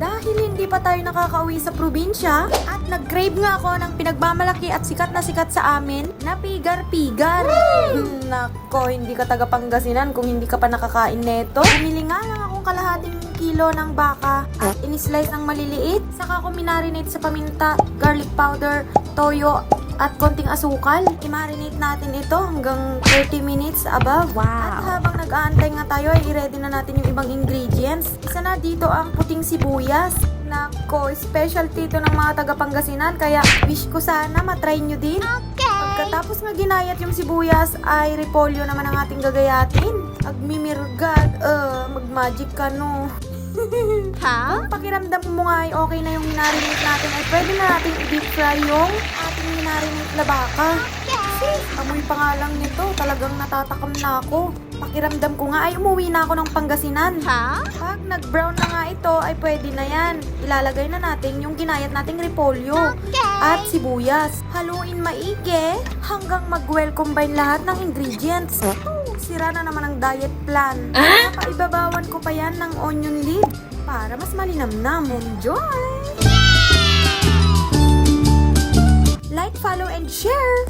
Dahil hindi pa tayo nakakauwi sa probinsya at nag-crave nga ako ng pinagmamalaki at sikat na sikat sa amin na pigar-pigar. Nako, hindi ka taga Pangasinan kung hindi ka pa nakakain neto. Bumili nga lang akong kalahating kilo ng baka at in-slice ng maliliit. Saka ko minarinate sa paminta, garlic powder, toyo, at konting asukal. I-marinate natin ito hanggang 30 minutes above. Wow. At habang nag-aantay nga tayo, ay i-ready na natin yung ibang ingredients. Isa na dito ang puting sibuyas. Nako, specialty ito ng mga taga Pangasinan, kaya wish ko sana matry nyo din. Pagkatapos nga ginayat yung sibuyas, ay repolyo naman ang ating gagayatin. Agmimirgad, mag-magic ka no. Ha? Kung pakiramdam mo nga ay okay na yung minarinate natin, ay pwede na natin i-deep fry yung ating minarinate na baka. Kasi amoy pa nga lang nito, talagang natatakam na ako. Pakiramdam ko nga ay umuwi na ako ng Pangasinan. Ha? Pag nag-brown na nga ito, ay pwede na yan. Ilalagay na natin yung ginayat nating repolyo at sibuyas. Haluin maigi hanggang mag-well combine lahat ng ingredients. Sira na naman ang diet plan. Napaibabawan ko pa yan ng onion leaf para mas malinamnam. Enjoy! Like, follow, and share!